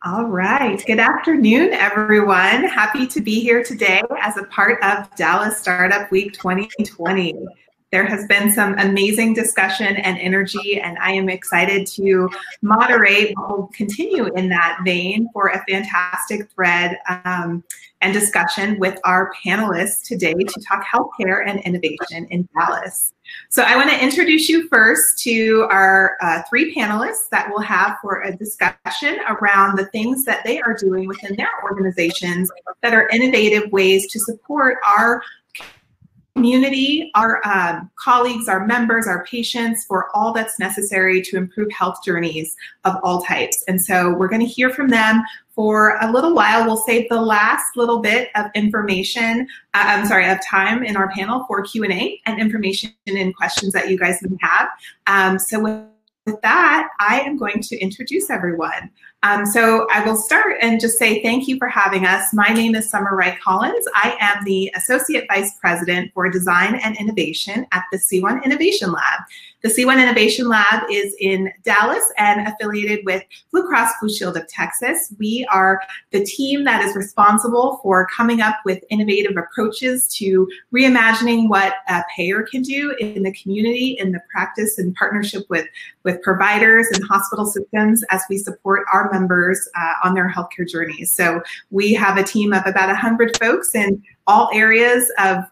All right. Good afternoon, everyone. Happy to be here today as a part of Dallas Startup Week 2020. There has been some amazing discussion and energy, and I am excited to moderate. We'll continue in that vein for a fantastic thread and discussion with our panelists today to talk healthcare and innovation in Dallas. So I want to introduce you first to our three panelists that we'll have for a discussion around the things that they are doing within their organizations that are innovative ways to support our community, our colleagues, our members, our patients for all that's necessary to improve health journeys of all types. And so we're going to hear from them for a little while. We'll save the last little bit of information, of time in our panel for Q&A and information and questions that you guys may have. So with that, I am going to introduce everyone. So I will start and just say thank you for having us. My name is Summer Wright Collins. I am the Associate Vice President for Design and Innovation at the C1 Innovation Lab. The C1 Innovation Lab is in Dallas and affiliated with Blue Cross Blue Shield of Texas. We are the team that is responsible for coming up with innovative approaches to reimagining what a payer can do in the community, in the practice and partnership with providers and hospital systems as we support our members on their healthcare journeys. So we have a team of about 100 folks in all areas of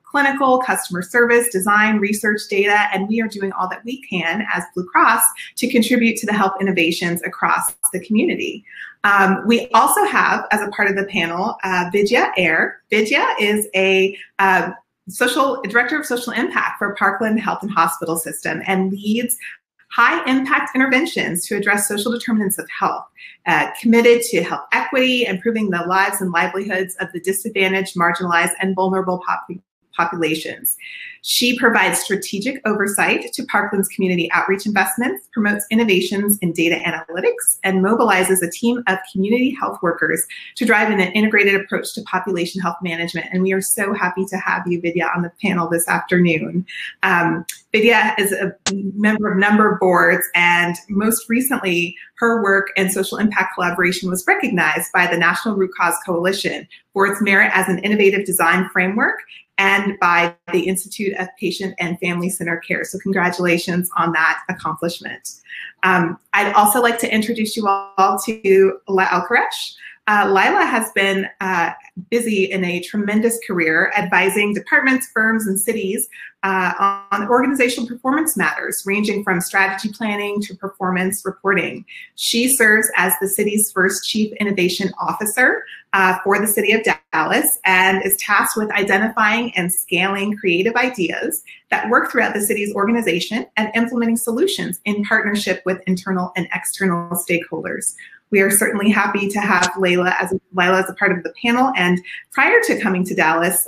clinical, customer service, design, research, data, and we are doing all that we can as Blue Cross to contribute to the health innovations across the community. We also have, as a part of the panel, Vidya Ayer. Vidya is a Director of Social Impact for Parkland Health and Hospital System and leads high-impact interventions to address social determinants of health, committed to health equity, improving the lives and livelihoods of the disadvantaged, marginalized, and vulnerable populations. She provides strategic oversight to Parkland's community outreach investments, promotes innovations in data analytics, and mobilizes a team of community health workers to drive an integrated approach to population health management. And we are so happy to have you, Vidya, on the panel this afternoon. Vidya is a member of a number of boards, and most recently, her work and social impact collaboration was recognized by the National Root Cause Coalition for its merit as an innovative design framework and by the Institute of Patient and Family Centered Care. So congratulations on that accomplishment. I'd also like to introduce you all to Laila Alcaresh. Laila has been busy in a tremendous career advising departments, firms, and cities on organizational performance matters, ranging from strategy planning to performance reporting. She serves as the city's first Chief Innovation Officer for the city of Dallas and is tasked with identifying and scaling creative ideas that work throughout the city's organization and implementing solutions in partnership with internal and external stakeholders. We are certainly happy to have Laila as a part of the panel. And prior to coming to Dallas,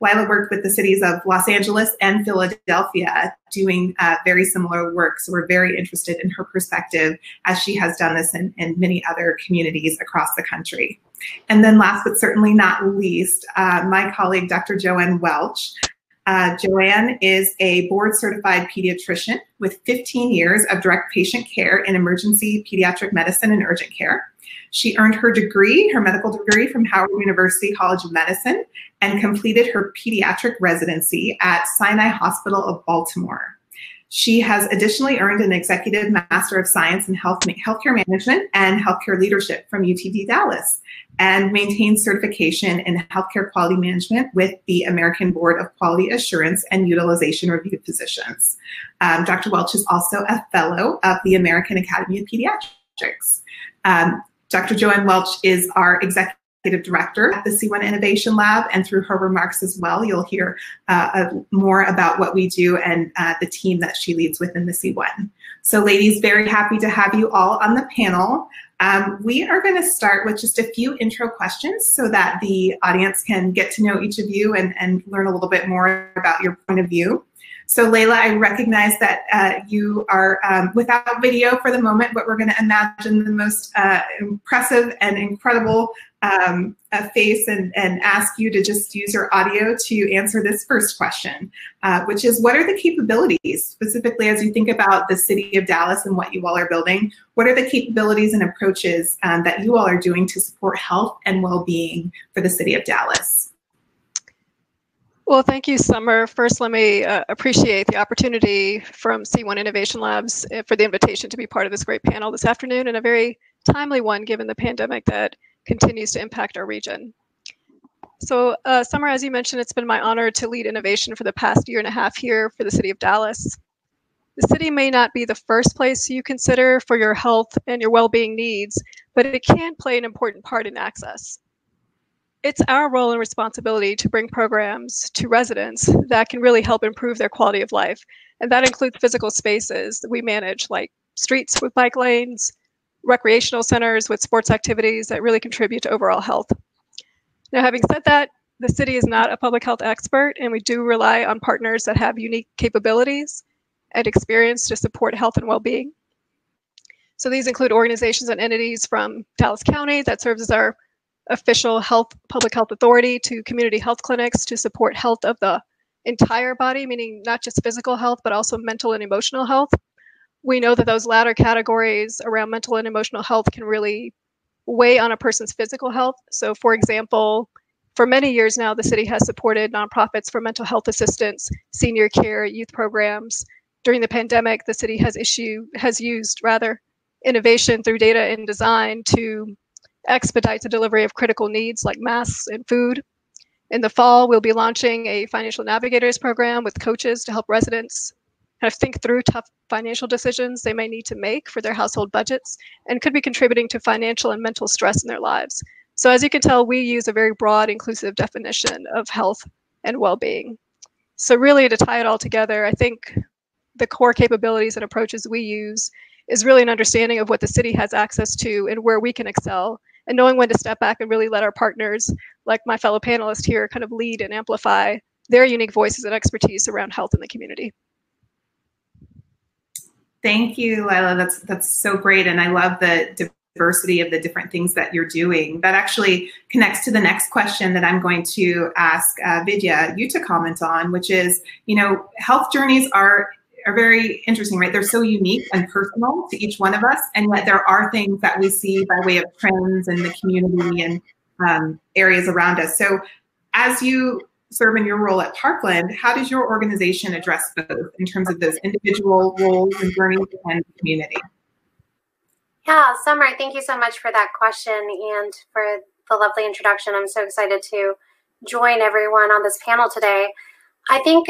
Laila worked with the cities of Los Angeles and Philadelphia doing very similar work. So we're very interested in her perspective as she has done this in many other communities across the country. And then last but certainly not least, my colleague, Dr. Joanne Welch. Joanne is a board-certified pediatrician with 15 years of direct patient care in emergency pediatric medicine and urgent care. She earned her medical degree from Howard University College of Medicine and completed her pediatric residency at Sinai Hospital of Baltimore. She has additionally earned an Executive Master of Science in Healthcare Management and Healthcare Leadership from UTD Dallas and maintains certification in Healthcare Quality Management with the American Board of Quality Assurance and Utilization Review Physicians. Dr. Welch is also a fellow of the American Academy of Pediatrics. Dr. Joanne Welch is our Executive Director at the C1 Innovation Lab, and through her remarks as well, you'll hear more about what we do and the team that she leads within the C1. So ladies, very happy to have you all on the panel. We are going to start with just a few intro questions so that the audience can get to know each of you and learn a little bit more about your point of view. So Laila, I recognize that you are without video for the moment, but we're going to imagine the most impressive and incredible a face and ask you to just use your audio to answer this first question, which is, what are the capabilities, specifically as you think about the city of Dallas and what you all are building? What are the capabilities and approaches that you all are doing to support health and well-being for the city of Dallas? Well, thank you, Summer. First, let me appreciate the opportunity from C1 Innovation Labs for the invitation to be part of this great panel this afternoon, and a very timely one given the pandemic that continues to impact our region. So, Summer, as you mentioned, it's been my honor to lead innovation for the past year and a half here for the city of Dallas. The city may not be the first place you consider for your health and your well-being needs, but it can play an important part in access. It's our role and responsibility to bring programs to residents that can really help improve their quality of life. And that includes physical spaces that we manage, like streets with bike lanes, recreational centers with sports activities that really contribute to overall health. Now, having said that, the city is not a public health expert, and we do rely on partners that have unique capabilities and experience to support health and well-being. So these include organizations and entities from Dallas County that serves as our official public health authority, to community health clinics to support health of the entire body, meaning not just physical health, but also mental and emotional health. We know that those latter categories around mental and emotional health can really weigh on a person's physical health. So, for example, for many years now, the city has supported nonprofits for mental health assistance, senior care, youth programs. During the pandemic, the city has used innovation through data and design to expedite the delivery of critical needs like masks and food. In the fall, we'll be launching a financial navigators program with coaches to help residents kind of think through tough financial decisions they may need to make for their household budgets, and could be contributing to financial and mental stress in their lives. So as you can tell, we use a very broad, inclusive definition of health and well-being. So really, to tie it all together, I think the core capabilities and approaches we use is really an understanding of what the city has access to and where we can excel, and knowing when to step back and really let our partners, like my fellow panelists here, kind of lead and amplify their unique voices and expertise around health in the community. Thank you, Lila. That's so great, and I love the diversity of the different things that you're doing. That actually connects to the next question that I'm going to ask Vidya you to comment on, which is, health journeys are very interesting, right? They're so unique and personal to each one of us, and yet there are things that we see by way of trends in the community and areas around us. So as you serve in your role at Parkland, how does your organization address both in terms of those individual roles and journeys and the community? Yeah, Summer, thank you so much for that question and for the lovely introduction. I'm so excited to join everyone on this panel today. I think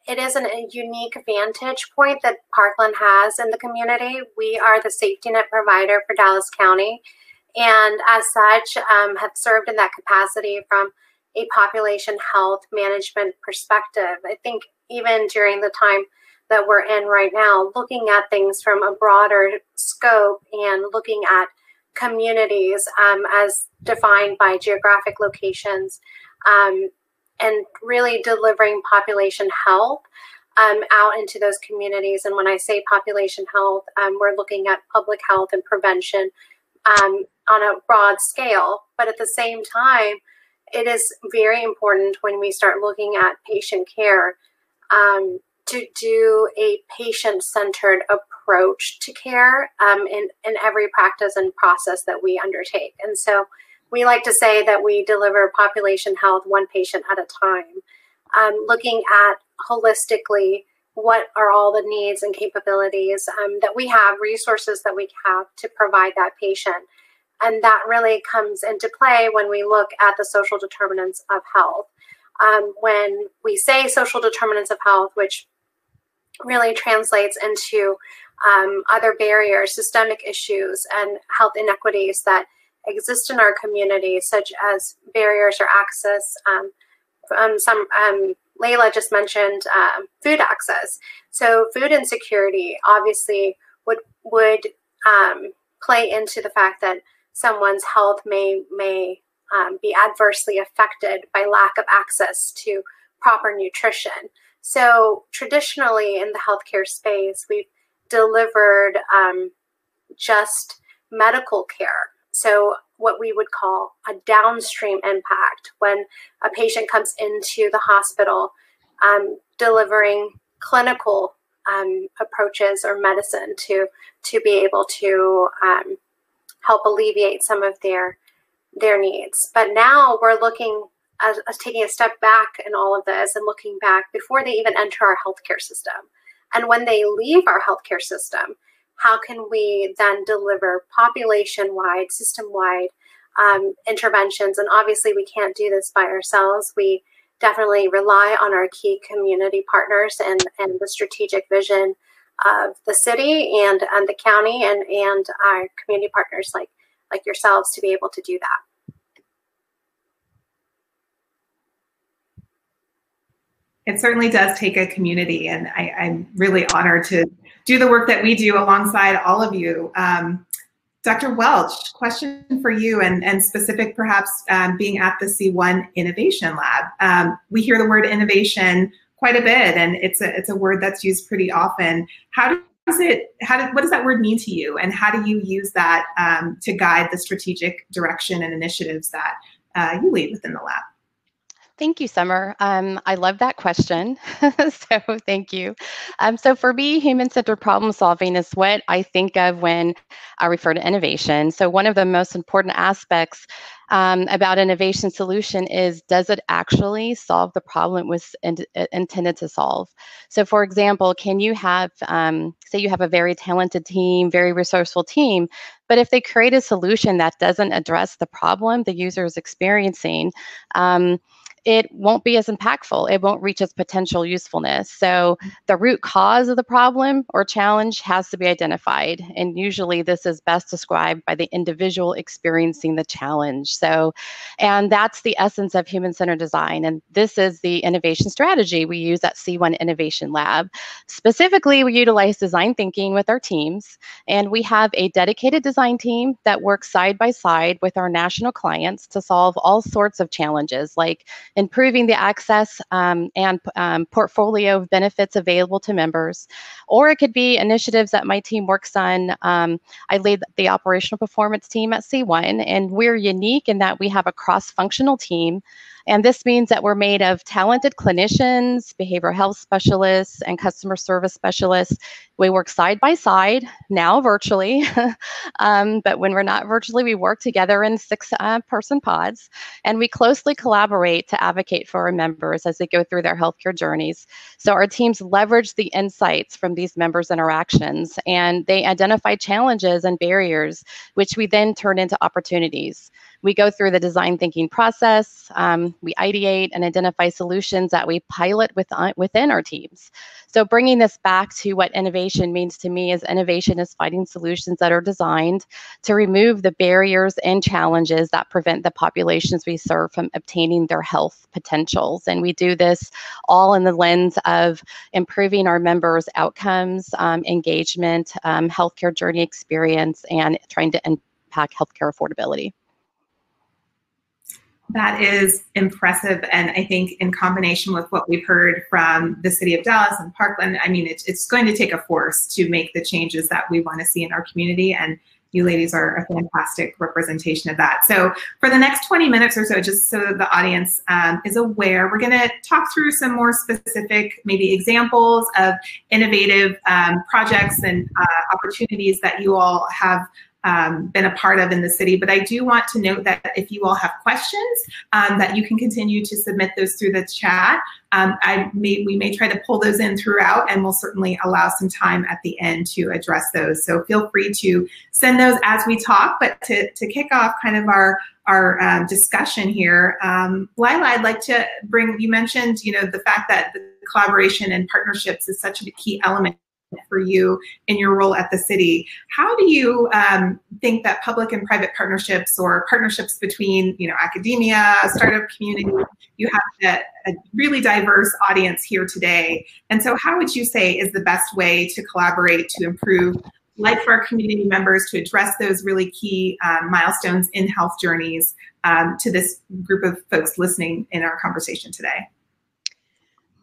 it is a unique vantage point that Parkland has in the community. We are the safety net provider for Dallas County, and as such, have served in that capacity from a population health management perspective. I think even during the time that we're in right now, looking at things from a broader scope and looking at communities as defined by geographic locations, and really delivering population health out into those communities. And when I say population health, we're looking at public health and prevention on a broad scale. But at the same time, it is very important when we start looking at patient care to do a patient-centered approach to care in every practice and process that we undertake. And so we like to say that we deliver population health one patient at a time, looking at holistically what are all the needs and capabilities that we have, resources that we have to provide that patient. And that really comes into play when we look at the social determinants of health. When we say social determinants of health, which really translates into other barriers, systemic issues, and health inequities that exist in our community, such as barriers or access. Layla just mentioned food access. So food insecurity obviously would play into the fact that someone's health may be adversely affected by lack of access to proper nutrition. So traditionally in the healthcare space, we've delivered just medical care. So what we would call a downstream impact when a patient comes into the hospital, delivering clinical approaches or medicine to be able to help alleviate some of their needs. But now we're looking at taking a step back in all of this and looking back before they even enter our healthcare system. And when they leave our healthcare system, how can we then deliver population-wide, system-wide interventions? And obviously we can't do this by ourselves. We definitely rely on our key community partners and the strategic vision of the city and the county and our community partners like yourselves to be able to do that. It certainly does take a community, and I'm really honored to do the work that we do alongside all of you. Dr. Welch, question for you, and specific perhaps being at the C1 Innovation Lab. We hear the word innovation quite a bit, and it's a word that's used pretty often. What does that word mean to you, and how do you use that to guide the strategic direction and initiatives that you lead within the lab? Thank you, Summer. I love that question, so thank you. So for me, human-centered problem solving is what I think of when I refer to innovation. So one of the most important aspects about innovation solution is, does it actually solve the problem it was intended to solve? So for example, can you have, say you have a very talented team, very resourceful team, but if they create a solution that doesn't address the problem the user is experiencing, it won't be as impactful. It won't reach its potential usefulness. So the root cause of the problem or challenge has to be identified. And usually this is best described by the individual experiencing the challenge. So, and that's the essence of human-centered design. And this is the innovation strategy we use at C1 Innovation Lab. Specifically, we utilize design thinking with our teams. And we have a dedicated design team that works side by side with our national clients to solve all sorts of challenges, like improving the access and portfolio of benefits available to members. Or it could be initiatives that my team works on. I lead the operational performance team at C1, and we're unique in that we have a cross-functional team. And this means that we're made of talented clinicians, behavioral health specialists, and customer service specialists. We work side by side, now virtually, but when we're not virtually, we work together in 6-person pods, and we closely collaborate to advocate for our members as they go through their healthcare journeys. So our teams leverage the insights from these members' interactions, and they identify challenges and barriers, which we then turn into opportunities. We go through the design thinking process, we ideate and identify solutions that we pilot within our teams. So bringing this back to what innovation means to me is, innovation is finding solutions that are designed to remove the barriers and challenges that prevent the populations we serve from obtaining their health potentials. And we do this all in the lens of improving our members' outcomes, engagement, healthcare journey experience, and trying to impact healthcare affordability. That is impressive, and I think in combination with what we've heard from the City of Dallas and Parkland, I mean, it's going to take a force to make the changes that we want to see in our community, and you ladies are a fantastic representation of that. So for the next 20 minutes or so, just so that the audience is aware, we're going to talk through some more specific maybe examples of innovative projects and opportunities that you all have been a part of in the city. But I do want to note that if you all have questions, that you can continue to submit those through the chat. We may try to pull those in throughout, and we'll certainly allow some time at the end to address those. So feel free to send those as we talk. But to kick off kind of our discussion here, Lila, I'd like to bring, you mentioned, the fact that the collaboration and partnerships is such a key element for you in your role at the city. How do you think that public and private partnerships, or partnerships between, academia, startup community, you have a really diverse audience here today. And so how would you say is the best way to collaborate to improve life for our community members, to address those really key milestones in health journeys to this group of folks listening in our conversation today?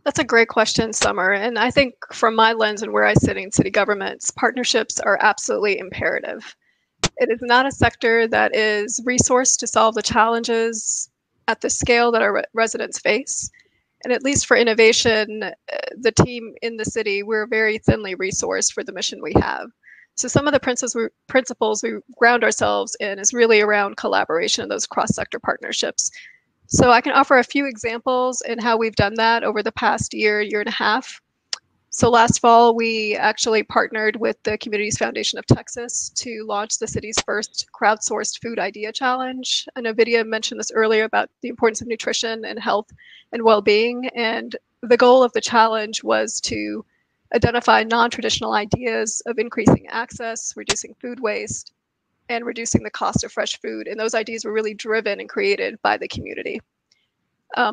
That's a great question, Summer. And I think from my lens and where I sit in city governments, partnerships are absolutely imperative. It is not a sector that is resourced to solve the challenges at the scale that our residents face. And at least for innovation, the team in the city, we're very thinly resourced for the mission we have. So some of the principles we ground ourselves in is really around collaboration and those cross-sector partnerships. So I can offer a few examples in how we've done that over the past year and a half. So last fall, we actually partnered with the Communities Foundation of Texas to launch the city's first crowdsourced food idea challenge. I know Vidya mentioned this earlier about the importance of nutrition and health and well-being. And the goal of the challenge was to identify non-traditional ideas of increasing access, reducing food waste, and reducing the cost of fresh food. And those ideas were really driven and created by the community.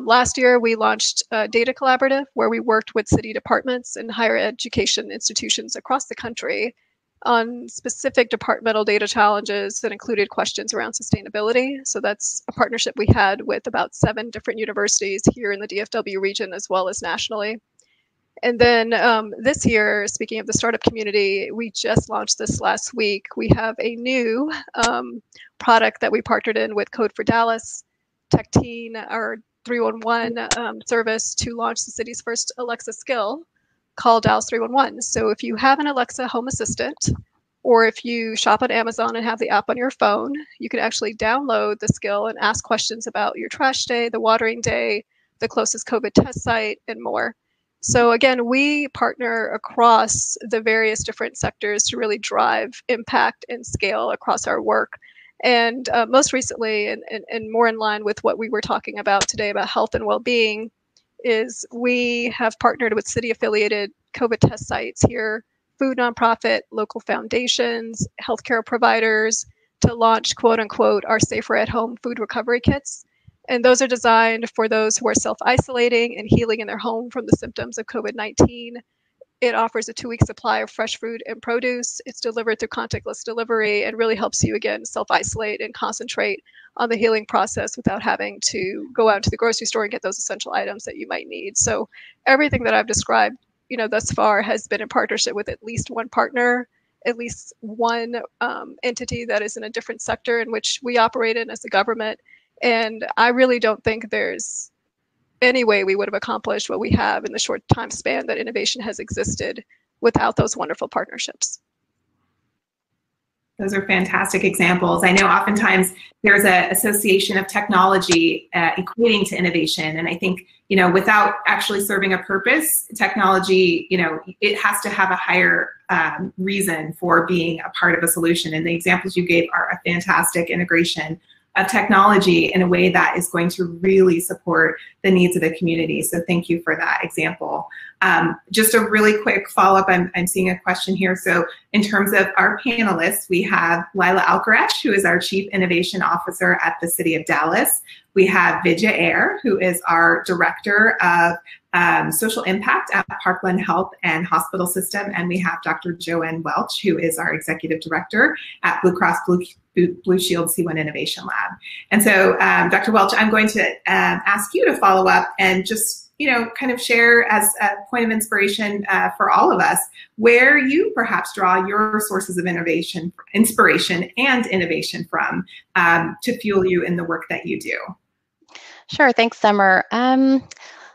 Last year, we launched a data collaborative where we worked with city departments and higher education institutions across the country on specific departmental data challenges that included questions around sustainability. So that's a partnership we had with about 7 different universities here in the DFW region as well as nationally. And then this year, speaking of the startup community, we just launched this last week. We have a new product that we partnered in with Code for Dallas, Tech Teen, our 311 service to launch the city's first Alexa skill called Dallas 311. So if you have an Alexa home assistant, or if you shop on Amazon and have the app on your phone, you can actually download the skill and ask questions about your trash day, the watering day, the closest COVID test site, and more. So again, we partner across the various different sectors to really drive impact and scale across our work. And most recently, and more in line with what we were talking about today about health and well-being, is we have partnered with city-affiliated COVID test sites here, food nonprofit, local foundations, healthcare providers, to launch, quote unquote, our safer at home food recovery kits. And those are designed for those who are self-isolating and healing in their home from the symptoms of COVID-19. It offers a 2-week supply of fresh food and produce. It's delivered through contactless delivery and really helps you, again, self-isolate and concentrate on the healing process without having to go out to the grocery store and get those essential items that you might need. So everything that I've described, thus far has been in partnership with at least one partner, at least one entity that is in a different sector in which we operate in as a government. And I really don't think there's any way we would have accomplished what we have in the short time span that innovation has existed without those wonderful partnerships. Those are fantastic examples. I know oftentimes there's an association of technology equating to innovation. And I think, without actually serving a purpose, technology, it has to have a higher reason for being a part of a solution. And the examples you gave are a fantastic integration of technology in a way that is going to really support the needs of the community. So thank you for that example. Just a really quick follow-up, I'm seeing a question here. So in terms of our panelists, we have Lila Alcaresh, who is our Chief Innovation Officer at the City of Dallas. We have Vidya Ayer, who is our Director of Social Impact at Parkland Health and Hospital System. And we have Dr. Joanne Welch, who is our Executive Director at Blue Cross Blue Shield C1 Innovation Lab. And so, Dr. Welch, I'm going to ask you to follow up and just, kind of share as a point of inspiration for all of us, where you perhaps draw your sources of inspiration and innovation from to fuel you in the work that you do. Sure, thanks, Summer.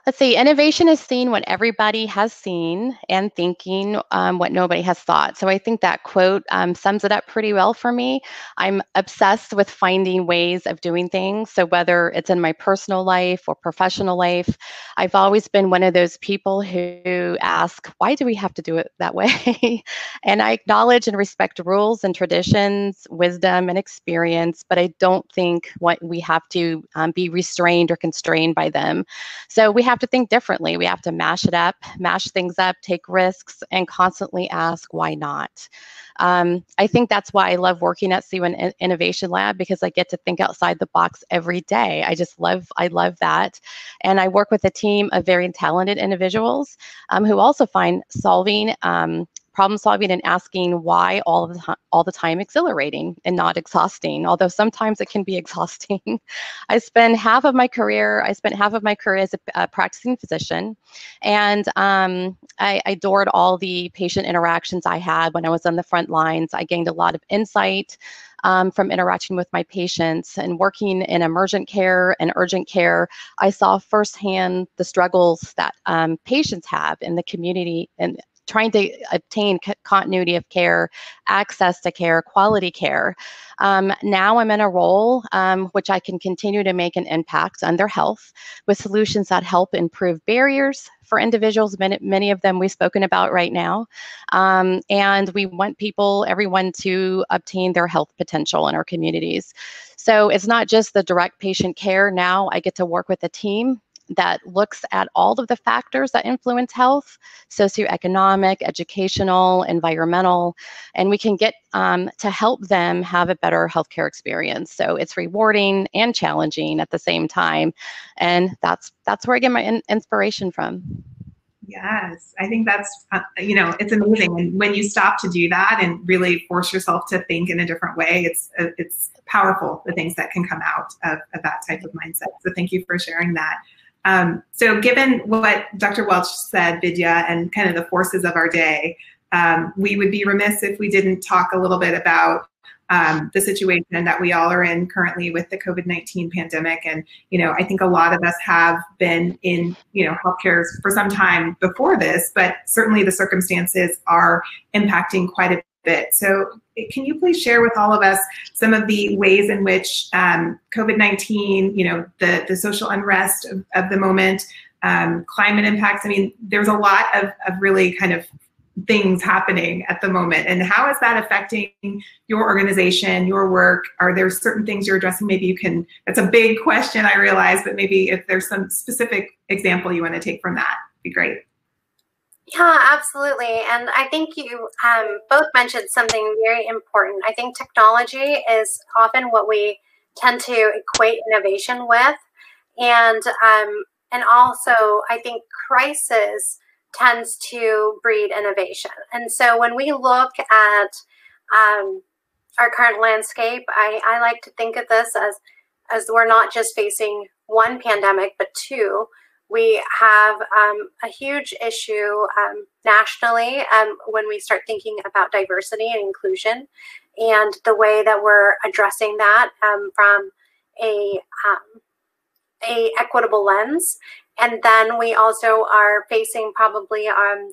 Let's see, innovation is seeing what everybody has seen and thinking what nobody has thought. So I think that quote sums it up pretty well for me. I'm obsessed with finding ways of doing things. So whether it's in my personal life or professional life, I've always been one of those people who ask, why do we have to do it that way? And I acknowledge and respect rules and traditions, wisdom and experience, but I don't think we have to be restrained or constrained by them. So we have to think differently. We have to mash things up, take risks, and constantly ask, why not? I think that's why I love working at C1 Innovation Lab, because I get to think outside the box every day. I love that. And I work with a team of very talented individuals who also find solving problem solving and asking why all the time exhilarating and not exhausting, although sometimes it can be exhausting. I spent half of my career as a practicing physician, and I adored all the patient interactions I had when I was on the front lines. I gained a lot of insight from interacting with my patients, and working in emergent care and urgent care. I saw firsthand the struggles that patients have in the community and trying to obtain continuity of care, access to care, quality care. Now I'm in a role which I can continue to make an impact on their health with solutions that help improve barriers for individuals, many of them we've spoken about right now. And we want everyone to obtain their health potential in our communities. So it's not just the direct patient care. Now I get to work with a team that looks at all of the factors that influence health, socioeconomic, educational, environmental, and we can get to help them have a better healthcare experience. So it's rewarding and challenging at the same time, and that's where I get my inspiration from. Yes, I think that's, it's amazing. And when you stop to do that and really force yourself to think in a different way, it's powerful, the things that can come out of that type of mindset. So thank you for sharing that. So given what Dr. Welch said, Vidya, and kind of the forces of our day, we would be remiss if we didn't talk a little bit about the situation that we all are in currently with the COVID-19 pandemic. And, I think a lot of us have been in, healthcare for some time before this, but certainly the circumstances are impacting quite a bit. So can you please share with all of us some of the ways in which COVID-19, the social unrest of the moment, climate impacts? I mean, there's a lot of really kind of things happening at the moment. And how is that affecting your organization, your work? Are there certain things you're addressing? Maybe you can, that's a big question, I realize, but maybe if there's some specific example you want to take from that, it'd be great. Yeah, absolutely. And I think you both mentioned something very important. I think technology is often what we tend to equate innovation with. And also, I think crisis tends to breed innovation. And so when we look at our current landscape, I like to think of this as we're not just facing one pandemic, but two. We have a huge issue nationally when we start thinking about diversity and inclusion, and the way that we're addressing that from a equitable lens. And then we also are facing probably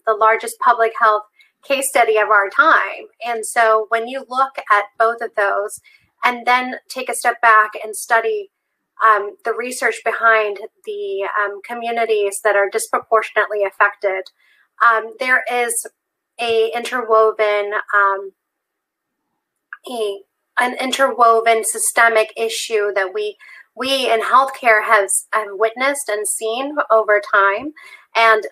the largest public health case study of our time. And so when you look at both of those and then take a step back and study the research behind the communities that are disproportionately affected, there is an interwoven systemic issue that we in healthcare have witnessed and seen over time, and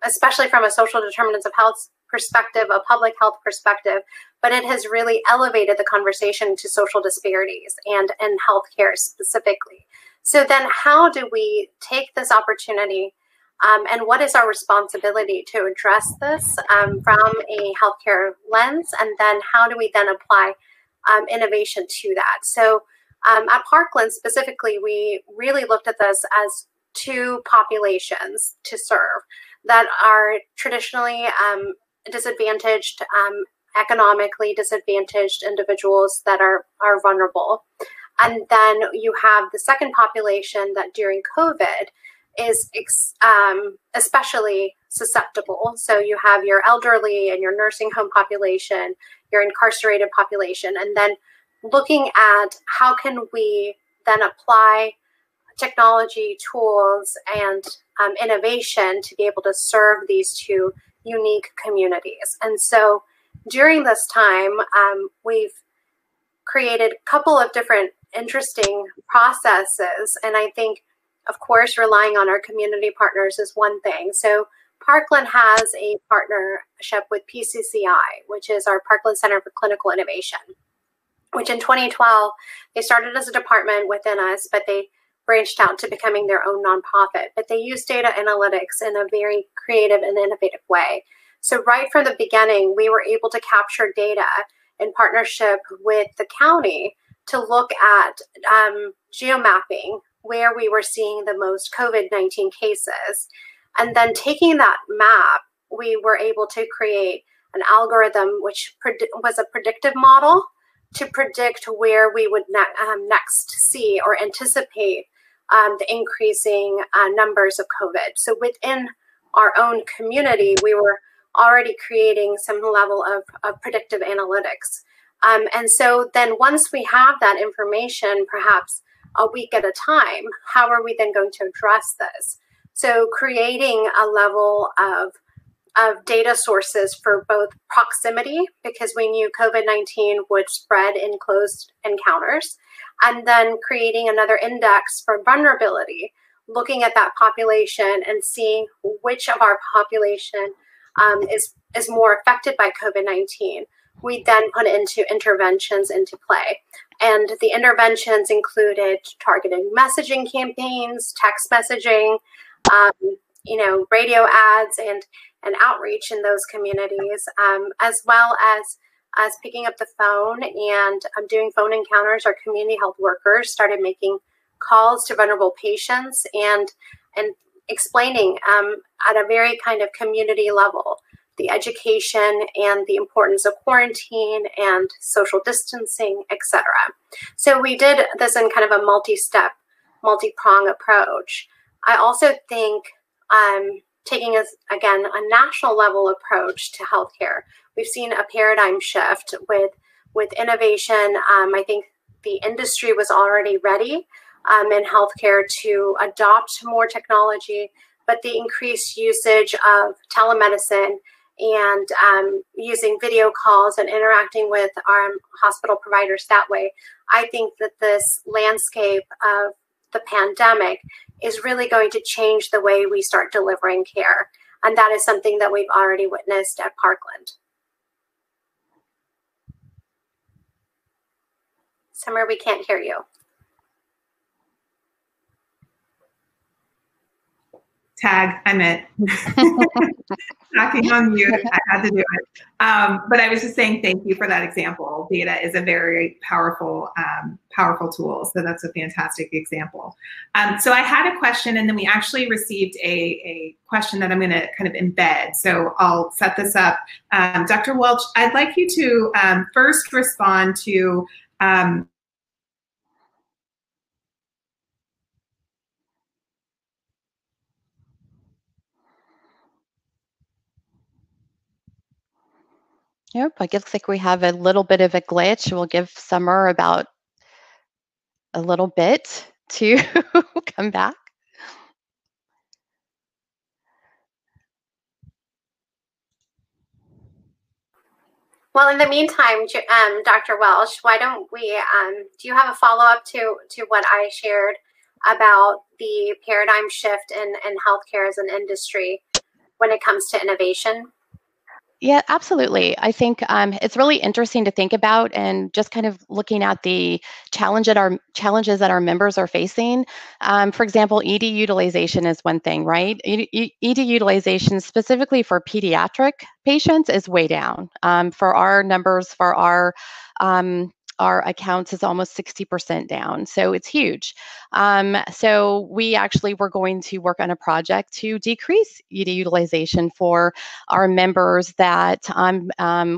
especially from a social determinants of health perspective, a public health perspective, but it has really elevated the conversation to social disparities and healthcare specifically. So then how do we take this opportunity and what is our responsibility to address this from a healthcare lens, and then how do we then apply innovation to that? So at Parkland specifically, we really looked at this as two populations to serve that are traditionally disadvantaged, economically disadvantaged individuals that are vulnerable. And then you have the second population that during COVID is especially susceptible. So you have your elderly and your nursing home population, your incarcerated population, and then looking at how can we then apply technology, tools, and innovation to be able to serve these two unique communities. And so during this time, we've created a couple of different interesting processes. And I think, of course, relying on our community partners is one thing. So Parkland has a partnership with PCCI, which is our Parkland Center for Clinical Innovation, which in 2012, they started as a department within us, but they branched out to becoming their own nonprofit. But they use data analytics in a very creative and innovative way. So right from the beginning, we were able to capture data in partnership with the county to look at geomapping where we were seeing the most COVID-19 cases. And then taking that map, we were able to create an algorithm which was a predictive model to predict where we would next see or anticipate the increasing numbers of COVID. So within our own community, we were already creating some level of predictive analytics. And so then once we have that information, perhaps a week at a time, how are we then going to address this? So creating a level of data sources for both proximity, because we knew COVID-19 would spread in closed encounters, and then creating another index for vulnerability, looking at that population and seeing which of our population is more affected by COVID-19. We then put into interventions into play. And the interventions included targeted messaging campaigns, text messaging, radio ads and outreach in those communities, as well as picking up the phone and doing phone encounters. Our community health workers started making calls to vulnerable patients and explaining at a very kind of community level the education and the importance of quarantine and social distancing, etc. So we did this in kind of a multi-step, multi-prong approach. I also think taking, again, a national level approach to healthcare, we've seen a paradigm shift with innovation. I think the industry was already ready in healthcare to adopt more technology, but the increased usage of telemedicine and using video calls and interacting with our hospital providers that way, I think that this landscape of the pandemic is really going to change the way we start delivering care. And that is something that we've already witnessed at Parkland. Summer, we can't hear you. Tag, I meant talking on mute. I had to do it. But I was just saying thank you for that example. Data is a very powerful tool. So that's a fantastic example. So I had a question, and then we actually received a question that I'm going to kind of embed. So I'll set this up. Dr. Welch, I'd like you to first respond to Yep, I guess like we have a little bit of a glitch. We'll give Summer about a little bit to come back. Well, in the meantime, Dr. Welch, why don't we, do you have a follow-up to what I shared about the paradigm shift in healthcare as an industry when it comes to innovation? Yeah, absolutely. I think it's really interesting to think about, and just kind of looking at the challenges that our members are facing. For example, ED utilization is one thing, right? ED utilization specifically for pediatric patients is way down. For our numbers, for our accounts is almost 60% down. So it's huge. So we actually were going to work on a project to decrease ED utilization for our members that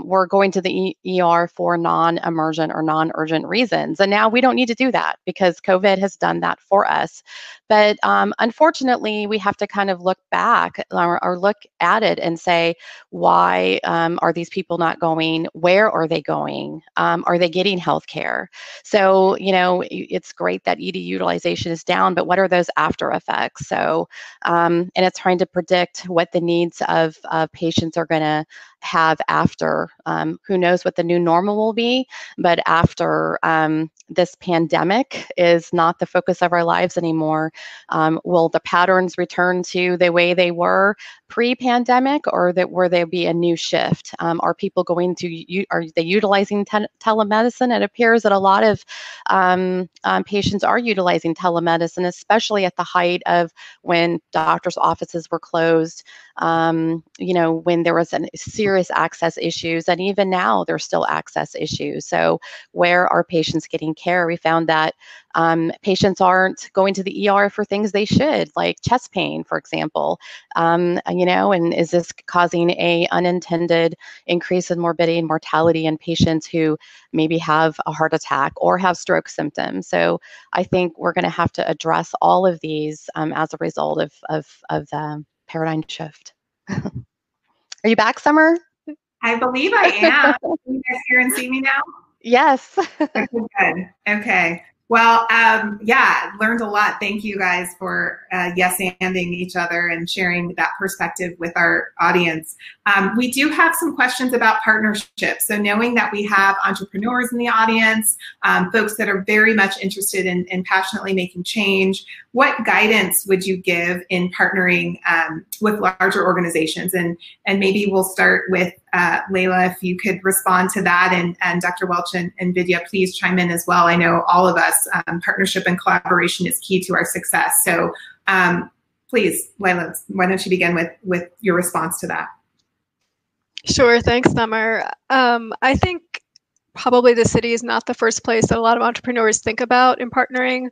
were going to the ER for non-emergent or non-urgent reasons. And now we don't need to do that because COVID has done that for us. But unfortunately, we have to kind of look back or look at it and say, why are these people not going? Where are they going? Are they getting healthcare? So, it's great that ED utilization is down, but what are those after effects? So, and it's trying to predict what the needs of patients are going to have after. Who knows what the new normal will be, but after this pandemic is not the focus of our lives anymore. Will the patterns return to the way they were pre-pandemic, or will there be a new shift? Are people are they utilizing telemedicine it appears that a lot of patients are utilizing telemedicine, especially at the height of when doctors' offices were closed, when there was serious access issues, and even now there's still access issues. So where are patients getting care? We found that patients aren't going to the ER for things they should, like chest pain, for example. And is this causing a unintended increase in morbidity and mortality in patients who maybe have a heart attack or have stroke symptoms? So I think we're going to have to address all of these as a result of the paradigm shift. Are you back, Summer? I believe I am. Can you guys hear and see me now? Yes. Okay, good. Okay. Well, yeah, learned a lot. Thank you guys for yes-anding each other and sharing that perspective with our audience. We do have some questions about partnerships. So knowing that we have entrepreneurs in the audience, folks that are very much interested in passionately making change, what guidance would you give in partnering with larger organizations? And maybe we'll start with Layla, if you could respond to that, and Dr. Welch and Vidya, please chime in as well. I know all of us, partnership and collaboration is key to our success. So please, Layla, why don't you begin with your response to that? Sure, thanks, Summer. I think probably the city is not the first place that a lot of entrepreneurs think about in partnering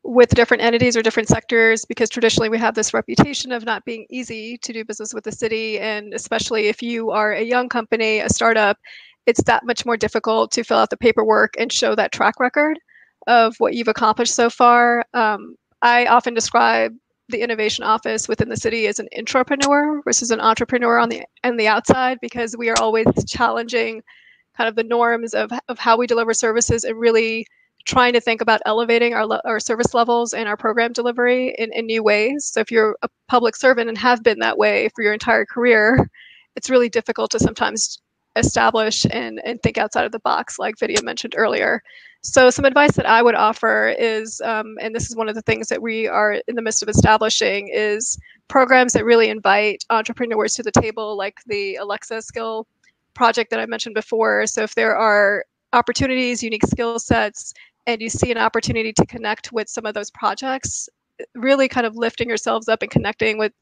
with different entities or different sectors, because traditionally we have this reputation of not being easy to do business with the city. And especially if you are a young company, a startup, it's that much more difficult to fill out the paperwork and show that track record of what you've accomplished so far. I often describe the innovation office within the city as an intrapreneur versus an entrepreneur on the outside, because we are always challenging kind of the norms of how we deliver services and really trying to think about elevating our service levels and our program delivery in new ways. So if you're a public servant and have been that way for your entire career, it's really difficult to sometimes establish and think outside of the box, like Vidya mentioned earlier. So some advice that I would offer is, and this is one of the things that we are in the midst of establishing, is programs that really invite entrepreneurs to the table, like the Alexa skill project that I mentioned before. So if there are opportunities, unique skill sets, and you see an opportunity to connect with some of those projects, really kind of lifting yourselves up and connecting with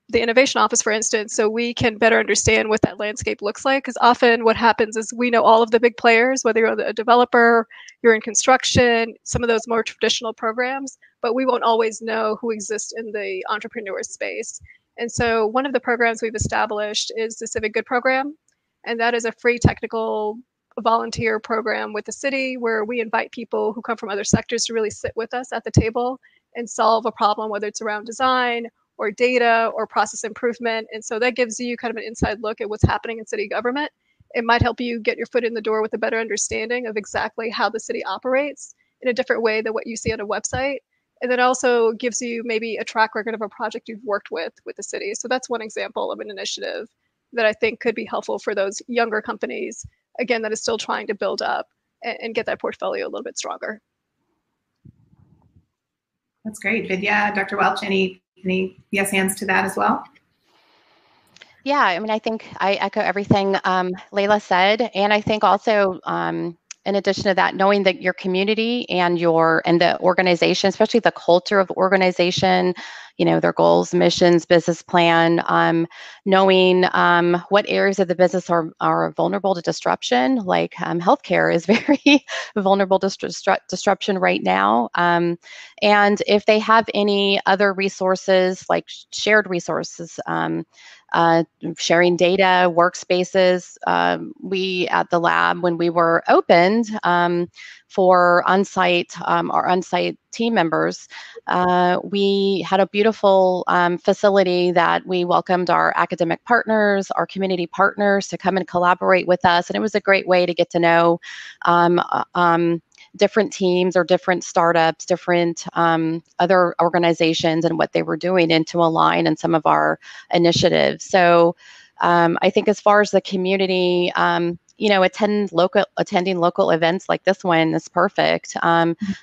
the innovation office, for instance, so we can better understand what that landscape looks like. Because often what happens is we know all of the big players, whether you're a developer, you're in construction, some of those more traditional programs, but we won't always know who exists in the entrepreneur space. And so one of the programs we've established is the Civic Good program. And that is a free technical volunteer program with the city where we invite people who come from other sectors to really sit with us at the table and solve a problem, whether it's around design or data or process improvement. And so that gives you kind of an inside look at what's happening in city government. It might help you get your foot in the door with a better understanding of exactly how the city operates in a different way than what you see on a website. And then also gives you maybe a track record of a project you've worked with the city. So that's one example of an initiative that I think could be helpful for those younger companies, again, that is still trying to build up and get that portfolio a little bit stronger. That's great. Vidya, Dr. Welch, any yes hands to that as well? Yeah, I mean, I think I echo everything Layla said, and I think also in addition to that, knowing that your community and the organization, especially the culture of the organization, their goals, missions, business plan, knowing what areas of the business are vulnerable to disruption, like healthcare is very vulnerable to disruption right now. And if they have any other resources, like shared resources, sharing data, workspaces. We at the lab, when we were opened for our on-site team members, we had a beautiful facility that we welcomed our academic partners, our community partners to come and collaborate with us. And it was a great way to get to know different teams or different startups, different other organizations and what they were doing, and to align in some of our initiatives. So I think as far as the community, attending local events like this one is perfect.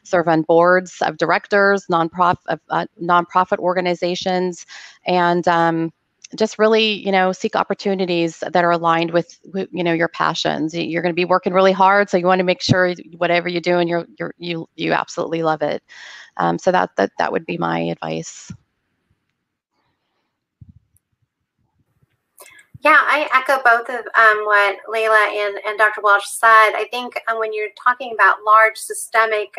Serve on boards of directors, nonprofit organizations, and just really, seek opportunities that are aligned with your passions. You're going to be working really hard, so you want to make sure whatever you're doing, you absolutely love it. So that would be my advice. Yeah, I echo both of what Layla and Dr. Walsh said. I think when you're talking about large systemic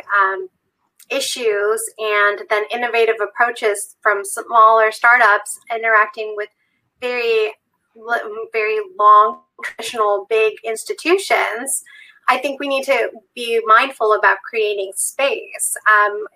issues and then innovative approaches from smaller startups interacting with very, very long, traditional, big institutions, I think we need to be mindful about creating space.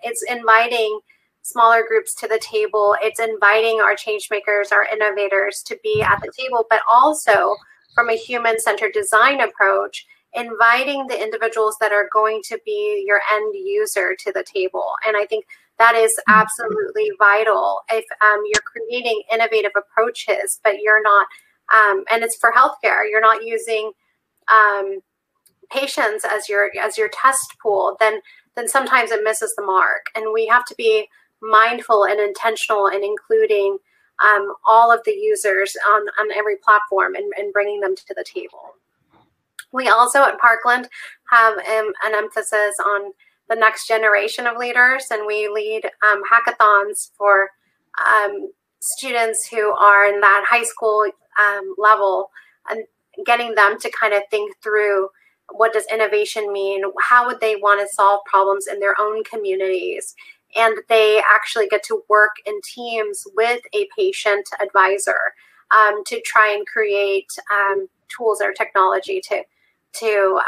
It's inviting smaller groups to the table. It's inviting our change makers, our innovators to be at the table, but also from a human-centered design approach, inviting the individuals that are going to be your end user to the table. And I think that is absolutely vital. If you're creating innovative approaches, but you're not, and it's for healthcare, you're not using patients as your test pool, then sometimes it misses the mark. And we have to be mindful and intentional in including all of the users on every platform and bringing them to the table. We also at Parkland have an emphasis on the next generation of leaders, and we lead hackathons for students who are in that high school level, and getting them to kind of think through, what does innovation mean? How would they want to solve problems in their own communities? And they actually get to work in teams with a patient advisor to try and create tools or technology to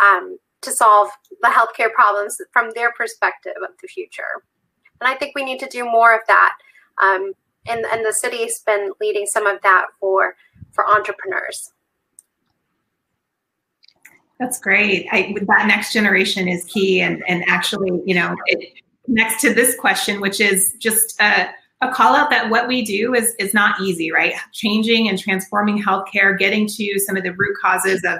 solve the healthcare problems from their perspective of the future. And I think we need to do more of that. And the city's been leading some of that for entrepreneurs. That's great. That next generation is key, and actually, it connects to this question, which is just a call out that what we do is not easy, right? Changing and transforming healthcare, getting to some of the root causes of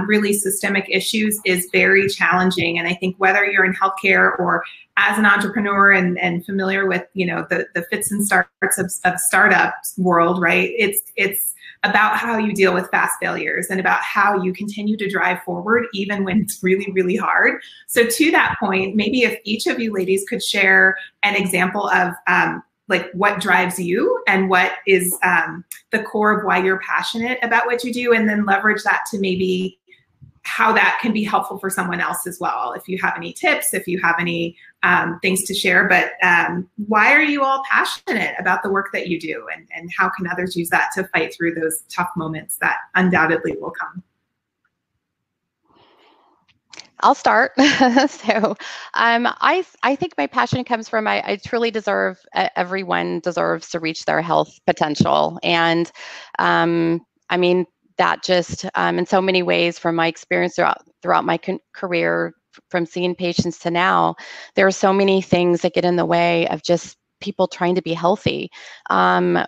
really systemic issues is very challenging. And I think whether you're in healthcare or as an entrepreneur and familiar with, the fits and starts of startups world, right? It's about how you deal with fast failures and about how you continue to drive forward even when it's really, really hard. So to that point, maybe if each of you ladies could share an example of like what drives you and what is the core of why you're passionate about what you do, and then leverage that to maybe how that can be helpful for someone else as well. If you have any tips, if you have any things to share, but why are you all passionate about the work that you do, and how can others use that to fight through those tough moments that undoubtedly will come? I'll start. So I think my passion comes from I truly everyone deserves to reach their health potential. And I mean, that just in so many ways from my experience throughout my career, from seeing patients to now, there are so many things that get in the way of just people trying to be healthy,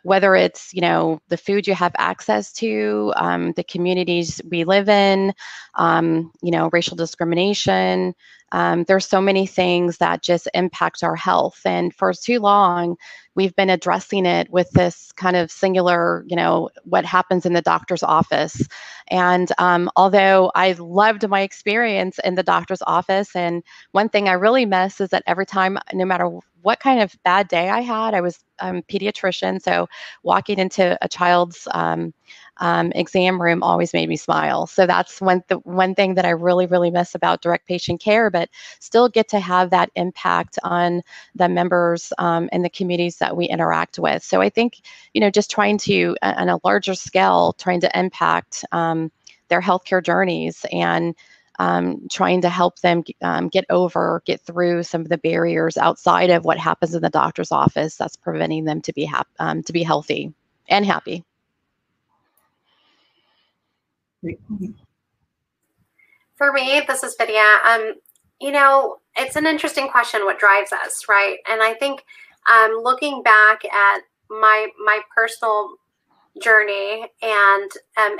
whether it's, the food you have access to, the communities we live in, racial discrimination. There's so many things that just impact our health. And for too long, we've been addressing it with this kind of singular, what happens in the doctor's office. And although I loved my experience in the doctor's office, and one thing I really miss is that every time, no matter what kind of bad day I had, I was a pediatrician, so walking into a child's exam room always made me smile. So that's one thing that I really, really miss about direct patient care, but still get to have that impact on the members and the communities that we interact with. So I think, just trying to, on a larger scale, trying to impact their healthcare journeys and trying to help them get through some of the barriers outside of what happens in the doctor's office that's preventing them to be healthy and happy. For me, this is Vidya. It's an interesting question, what drives us, right? And I think looking back at my personal journey and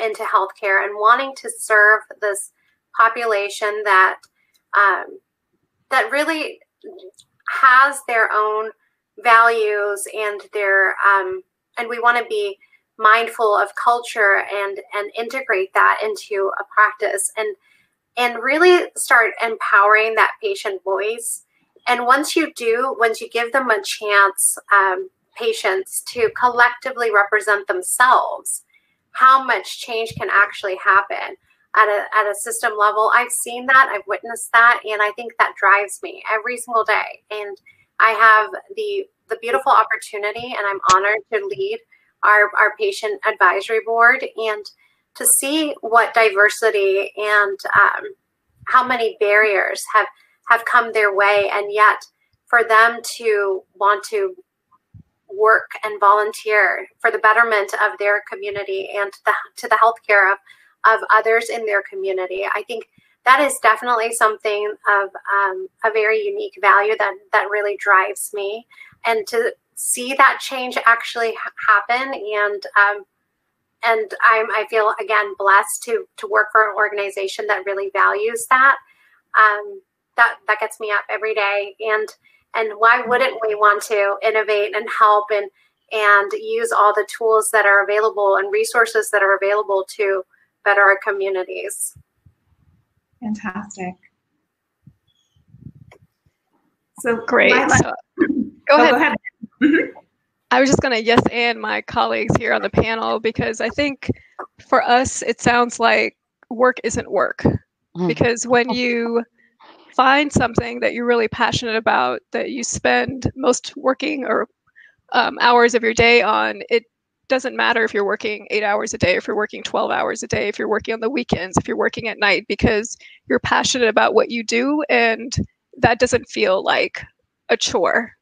into healthcare and wanting to serve this population that really has their own values and and we want to be mindful of culture and integrate that into a practice and really start empowering that patient voice. And once you give them a chance, patients, to collectively represent themselves, how much change can actually happen at a system level. I've seen that, I've witnessed that, and I think that drives me every single day. And I have the beautiful opportunity, and I'm honored to lead our patient advisory board, and to see what diversity and how many barriers have come their way, and yet for them to want to work and volunteer for the betterment of their community and to the healthcare of others in their community. I think that is definitely something of a very unique value that really drives me. And to see that change actually happen, and I feel, again, blessed to work for an organization that really values that. That gets me up every day. And why wouldn't we want to innovate and help and use all the tools that are available and resources that are available to better our communities? Fantastic. So great. So, go ahead. Go ahead. Mm-hmm. I was just going to yes and my colleagues here on the panel, because I think for us, it sounds like work isn't work. Because when you find something that you're really passionate about, that you spend most working or hours of your day on, it doesn't matter if you're working 8 hours a day, if you're working 12 hours a day, if you're working on the weekends, if you're working at night, because you're passionate about what you do, and that doesn't feel like a chore.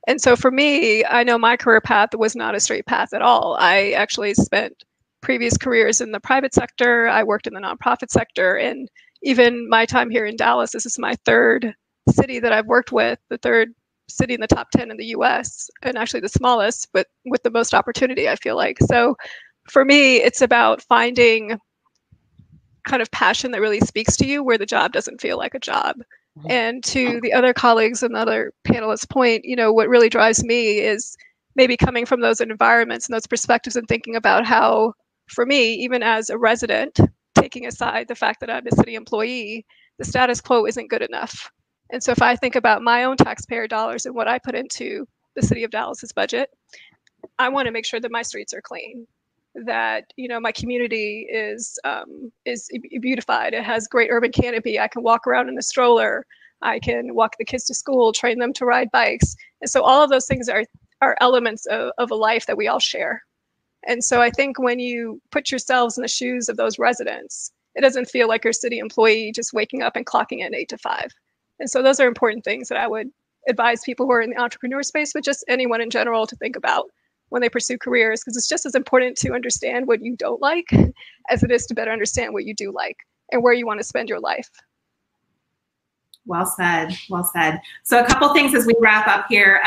And so for me, I know my career path was not a straight path at all. I actually spent previous careers in the private sector. I worked in the nonprofit sector, and even my time here in Dallas, this is my third city that I've worked with, the third city in the top 10 in the US, and actually the smallest, but with the most opportunity, I feel like. So for me, it's about finding kind of passion that really speaks to you, where the job doesn't feel like a job. And to the other colleagues and other panelists' point, what really drives me is maybe coming from those environments and those perspectives, and thinking about how, for me, even as a resident, taking aside the fact that I'm a city employee, the status quo isn't good enough. And so if I think about my own taxpayer dollars and what I put into the city of Dallas's budget, I want to make sure that my streets are clean, that my community is beautified. It has great urban canopy. I can walk around in a stroller. I can walk the kids to school, train them to ride bikes. And so all of those things are elements of a life that we all share. And so I think when you put yourselves in the shoes of those residents, it doesn't feel like you're a city employee just waking up and clocking in 8 to 5. And so those are important things that I would advise people who are in the entrepreneur space, but just anyone in general, to think about when they pursue careers, because it's just as important to understand what you don't like as it is to better understand what you do like and where you want to spend your life. Well said. Well said. So a couple things as we wrap up here.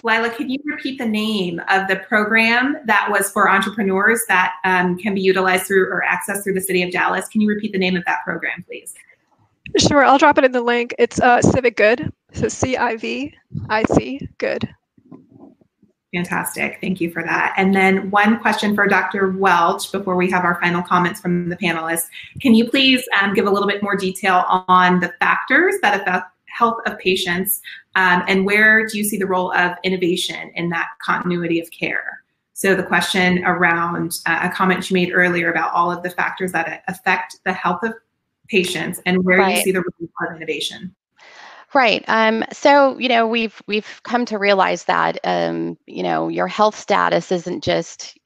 Lila, could you repeat the name of the program that was for entrepreneurs that can be utilized through or accessed through the City of Dallas? Can you repeat the name of that program, please? Sure, I'll drop it in the link. It's Civic Good, so CIVIC Good. Fantastic. Thank you for that. And then one question for Dr. Welch before we have our final comments from the panelists. Can you please give a little bit more detail on the factors that affect health of patients, and where do you see the role of innovation in that continuity of care? So the question around a comment you made earlier about all of the factors that affect the health of patients, and where you see the role of innovation. Right. So, we've come to realize that, your health status isn't just,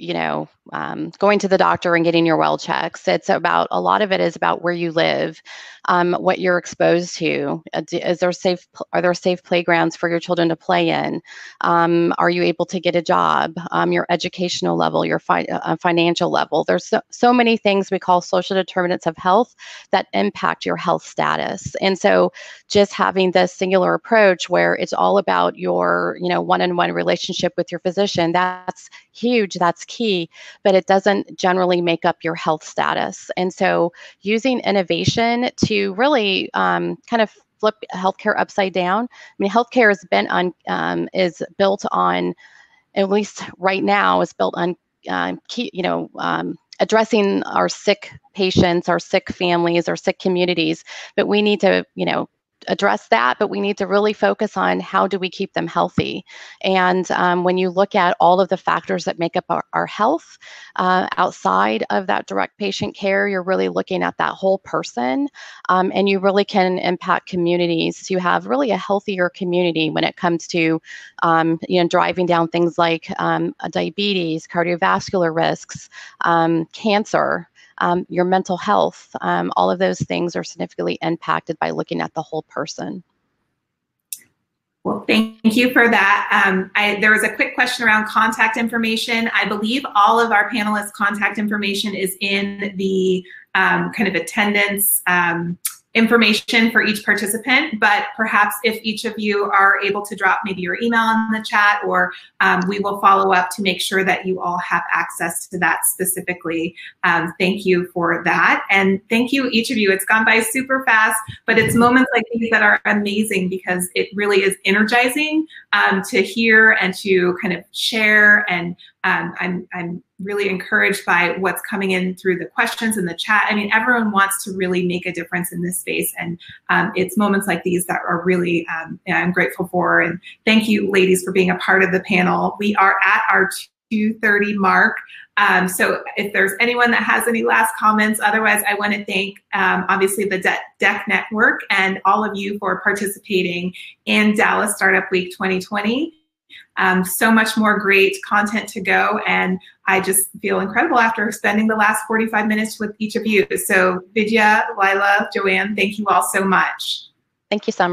going to the doctor and getting your well checks. It's about, a lot of it is about where you live, what you're exposed to. Are there safe playgrounds for your children to play in? Are you able to get a job? Your educational level, your financial level. There's so many things we call social determinants of health that impact your health status. And so just having this singular approach where it's all about your, one-on-one relationship with your physician, that's huge, that's key, but it doesn't generally make up your health status. And so using innovation to really kind of flip healthcare upside down. I mean, healthcare is built on at least right now, is built on addressing our sick patients, our sick families, our sick communities. But we need to, address that, but we need to really focus on how do we keep them healthy. And when you look at all of the factors that make up our health outside of that direct patient care, you're really looking at that whole person, and you really can impact communities to have really a healthier community when it comes to driving down things like diabetes, cardiovascular risks, cancer. Your mental health, all of those things are significantly impacted by looking at the whole person. Well, thank you for that. There was a quick question around contact information. I believe all of our panelists' contact information is in the kind of attendance information for each participant, but perhaps if each of you are able to drop maybe your email in the chat, or we will follow up to make sure that you all have access to that specifically. Thank you for that. And thank you, each of you. It's gone by super fast, but it's moments like these that are amazing because it really is energizing to hear and to kind of share. And I'm really encouraged by what's coming in through the questions in the chat. I mean, everyone wants to really make a difference in this space, and it's moments like these that are really I'm grateful for. And thank you, ladies, for being a part of the panel. We are at our 2:30 mark. So if there's anyone that has any last comments, otherwise I want to thank obviously the DEC Network and all of you for participating in Dallas Startup Week 2020. So much more great content to go, and I just feel incredible after spending the last 45 minutes with each of you. So Vidya, Lila, Joanne, thank you all so much. Thank you, Summer.